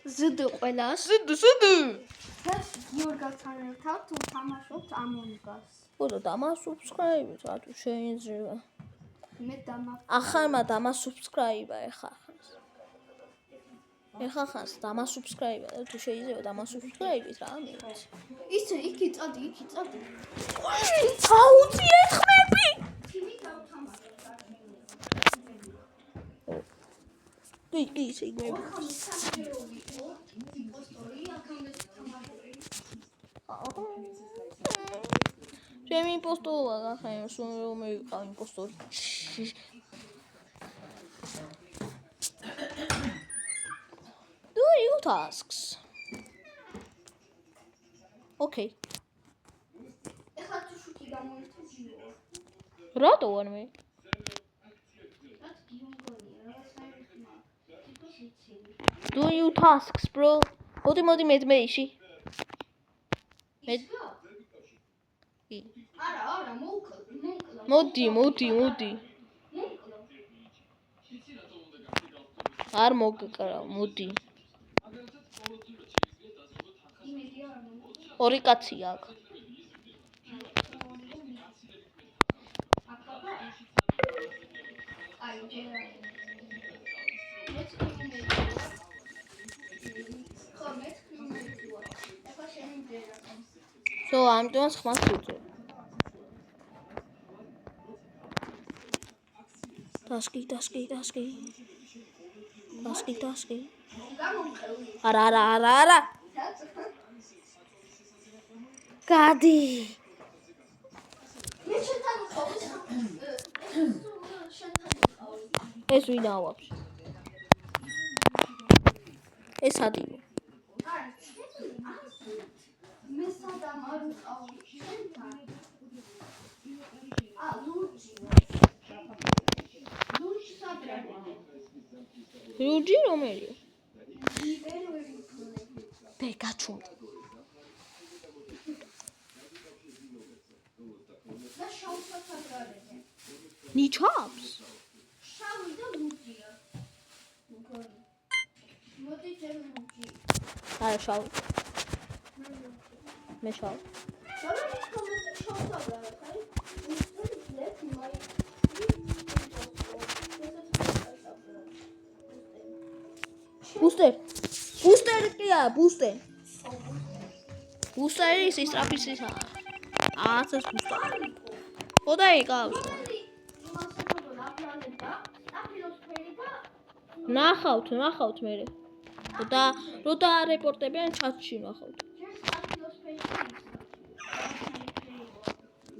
ზდ ყველას. ზდ. ეს გიორგასთან ერთად თუ თამაშობთ Among Us. ოდო დამასუბსკრაიბით რატო შეიძლება? მე ახალმა დამასუბსკრაიბა ეხლა. ეხლა ხანს დამასუბსკრაიბა და თუ შეიძლება დამასუბსკრაიბით რა მიიღოს. ისე იქი წადი. აუწიე ხმები. კი ისე იგმები. ჩემი იმპოსტორია ახლა რომ მივიყავ იმპოსტორი. Do you tasks? Okay. ეხლა თუ შუქი გამოირთო ჯიო. რატო ვარ მე? რაც გიორგონია, რაღაც საერთმა. თვითონ შეცილი. Do you tasks, bro? მოდი მედმეიში. არა, მოკლა. მოდი. არ მოგეკრა, მოდი. იმედი არ ორი კაცია აქ. აი, ჯერა. So, ამიტომაც ხმას ვუწევ. დასკი. არა. გადი. მე შენთან ვიყავ. ეს ვინა ვაფშე. ეს ადილო. არა, მე სადამ არ ვიყავ შენთან. ლურჯი სადრა. ლურჯი რომელია? იბეროები. ბეგაჩუნდი. და შავსა სადრარები. ნიჩავს? შავი და ლურჯია. მოდი ჩემ ლურჯი. არა შავი. მე შავი. დავაი კომენტი შავსა რა, ხარი? ბუსტერი კია, ბუსტერი ის სტრაფისისა. აცას ბუსტერი. ხოდა იკავს. ნახავთ მე. და რეპორტებიან ჩატში ნახავთ.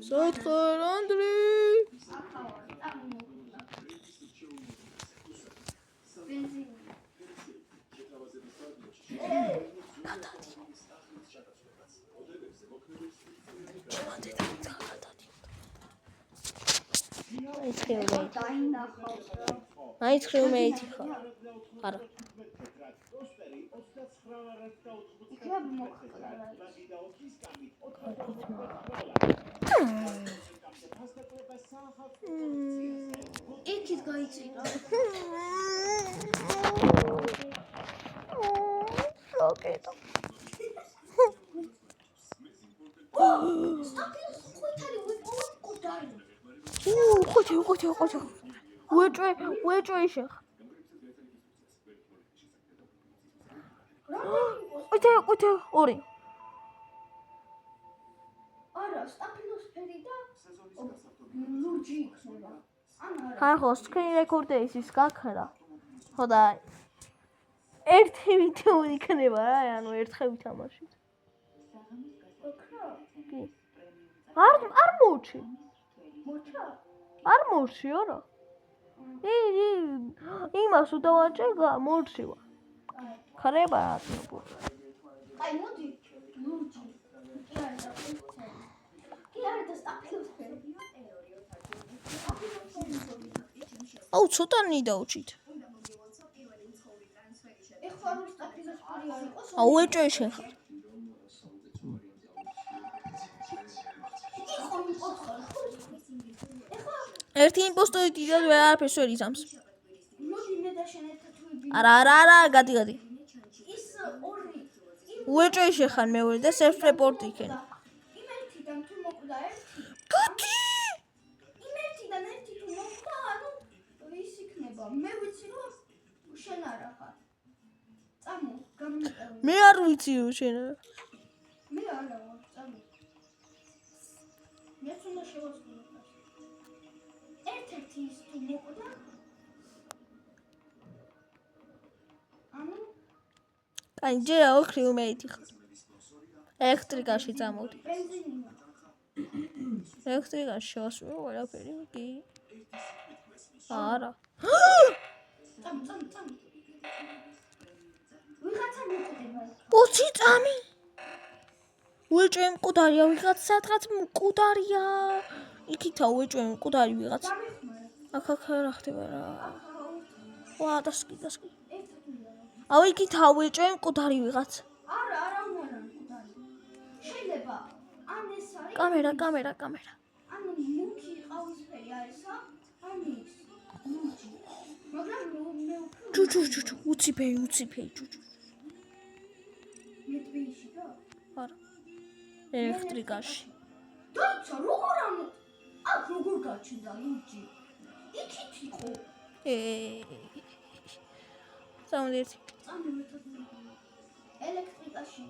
სოთხარ ანდრი. აი ხრეუმეითი ხარ. არა. იქნებ მოხდა რა. იქით გაიწინა. ოკეი. ხოჩი. ვეჭვე შეხ. ყვითე ორი. არა, სტაფილოსფერი და ლურჯი იქნება. ხო, სკრინ რეკორდერის გაქრა. ხოდა ერთი ვიდეო იქნება რა, ანუ ერთხელ ვითამაშით. კი. არ მოუჩი. მოჩა? არ მოუჩი, არა. იმას უდავაჭე მორჩივა. ხარება რა თქმა. აი მოდი ლურჯი. კი არა და სტაფილოსფერი. აუ ცოტანი დაუჩით. ეხლა რომ სტაფილოსფერი არ იყოს, აუ ეჭვე შეხარ. ერთი იმპოსტორი დიდად ვერაფერს ვერ იზამს. მოდი მე და შენ ერთად ვიბინო. არა, გადი. ის უეჭველი შეხან მეორე და self report იქენ. იმერთიდან თუ მოკვდა ერთი. გოგი! იმერთიდან ერთი თუ მოკვდა, ანუ ის იქნება. მე ვიცი რომ შენ არა ხარ. წამო, გამიტევი. მე არ ვიცი შენ. მე არა ვარ, წამო. მე თუნდა შევასრულებ. ერთ-ერთი ის თუ მოკვდა. ანუ კაი, ჯერა ოქრი უმეტი ხარ. ელექტრიკაში წამოვდი. ბენზინა. ელექტრიკაში შევასრულე ყველაფერი, კი. არა. წამ. ვიღაცა მოკვდება. 20 წამი. უეჭველი მკვდარია ვიღაც სადღაც მკვდარია. იქითა უეჭველი მკვდარი ვიღაც. აქ რა ხდება რა. ვა, დასკი. აუ იქითა უეჭველი მკვდარი ვიღაც. არა მკვდარი. შეიძლება ან ეს არის კამერა. ანუ მუქი ყავისფერი არის, ან ის. მუქი. მაგრამ მე უფრო ჯუჯუ, უციფეი, ჯუჯუ. მეტბიში და? არა. ელექტრიკაში. დაიცა, როგორ ანუ? აქ როგორ გაჩნდა ლუჯი? იქით იყო. წამოდით. ელექტრიკაში.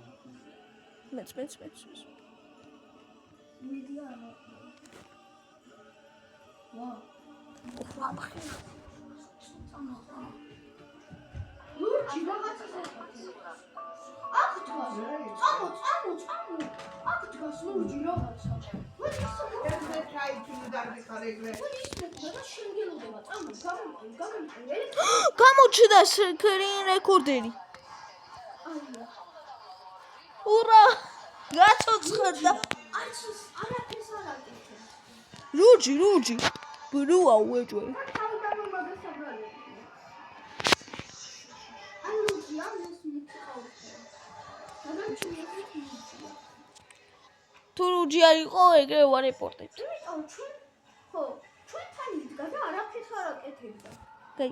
მეც. მიდი არა. ვა. ლუჯი რაღაცა აქ დგას. წამო. აქ დგას ლუჯი რაღაცა. ეს ჩაიჩინო დაგიხარ ეგრე. გამოჩნდა სკრინ რეკორდერი. ურა! გაწოცხლდა. ლუჯი. ბრუა უეჭველი. თუ ლუჯი არ იყო, ეგრე ვარეპორტებთ. ჩვენ თან იდგა და არაფერს არ აკეთებდა. კაი.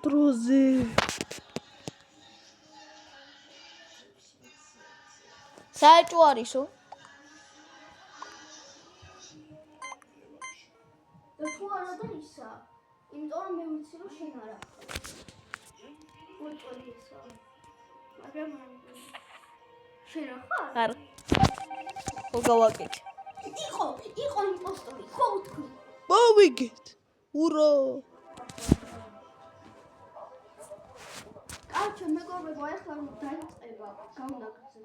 დროზე. საჭო არისო? და თუ არა და ისა. იმიტომ რომ მე ვიცი რომ შენ არა. მოიწვევი ისა. მაგრამ შენ ხარ? არა. გავაკეთე. იყო იმპოსტორი, ხო ვთქვი. მოვიგეთ. ურა! კაცო, მეგობრებო, ახლა დაიწყება გაუნაგრძე.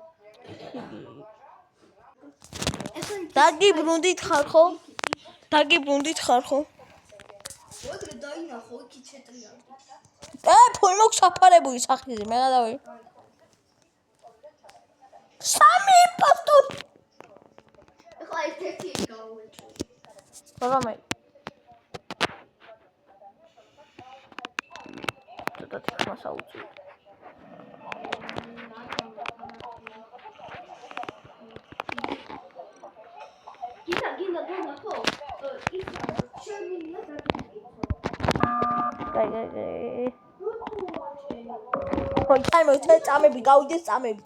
დაგიბრუნდით ხარ ხო? ვაგრე დაინახო იქი ჩეტრია. ფული მოგსაფარებული სახიზე, მე გადავი. სამი იმპოსტორი. ახლა ერთ-ერთი გავუეჭო. რამე? და თქმა საუწი. გინდა ხო? ის შემიძლია დაგიკითხო. კაი. ხოი, წამები გავიდეს, წამები.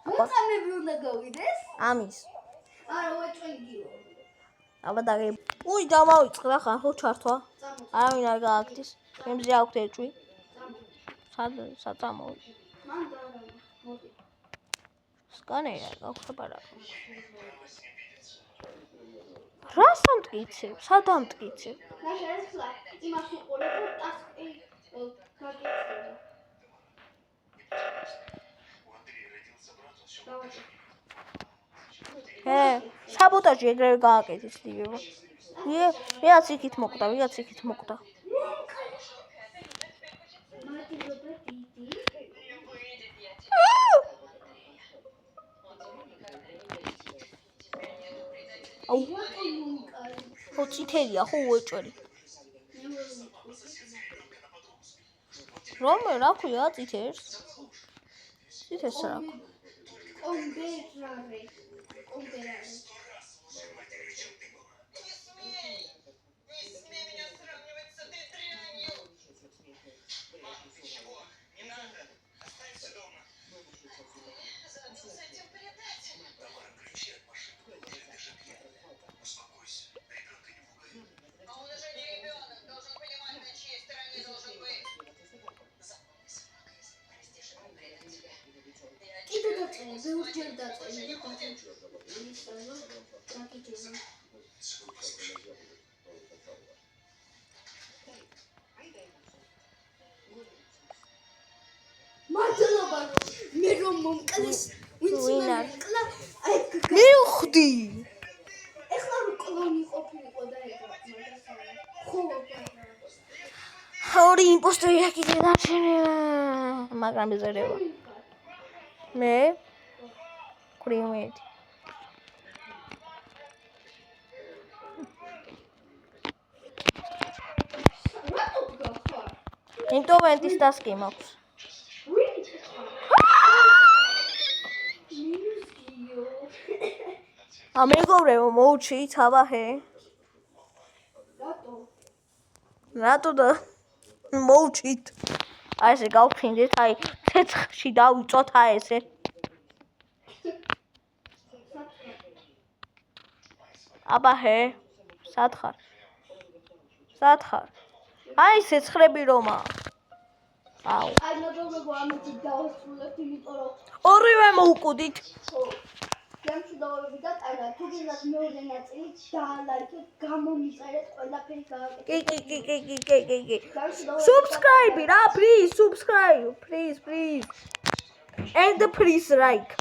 მოწამები უნდა გავიდეს? ამის. არა, უეჭვენგიო. აბა დაგე. უი, დამავიწყდა ხან ხო ჩართვა? არავინ არ გააკეთეს. ჩემზე აქვთ ეჭვი. საწამოვი. მან დაარა. მოდი. სკანერა გავხებარა. რა სამტკიცებ? სად ამტკიცებ? ნახე ახლა იმას უყურე და ტასკი გაგიწევდა. საბოტაჟი ეგრევე გააკეთეს ლიებო. ვიღაც იქით მოკვდა. აუ, ხო წითელია ხო უეჭველი. რა ქვია წითელს? წითელს რა ქვია? კომპერარე. მადლობა მე რომ მომკლეს ვინც ვინ არის? მომკლა აი მივხვდი. ეხლა რო კლონი ყოფილიყო და ეგა ხო ორი იმპოსტერი კიდე დარჩენილი. მაგრამ ეზერება. მე კრიმედი. რატო გახარ ინტოვენტის დასკი მაქვს. მინუსგიო ამეგობრებო მოუჩით აბაჰე. რატო და მოუჩით. აი ესე გავფრინდეთ, აი ცეცხლში დავიწოთ აი ესე. აბაჰე, სად ხარ? სად ხარ? აი ცეცხლები რომა. აუ, აი მოგობრებო ამით დავასრულებთ იმიტომ რომ ორივე მოუკვდით. ხო გამშვიდობები და ტანა თუ გინდათ მეორე ნაწილი დაალაიქეთ გამომიწერეთ ყველაფერი გააკეთეთ კი. Subscribe რა, please subscribe. Please. And please like.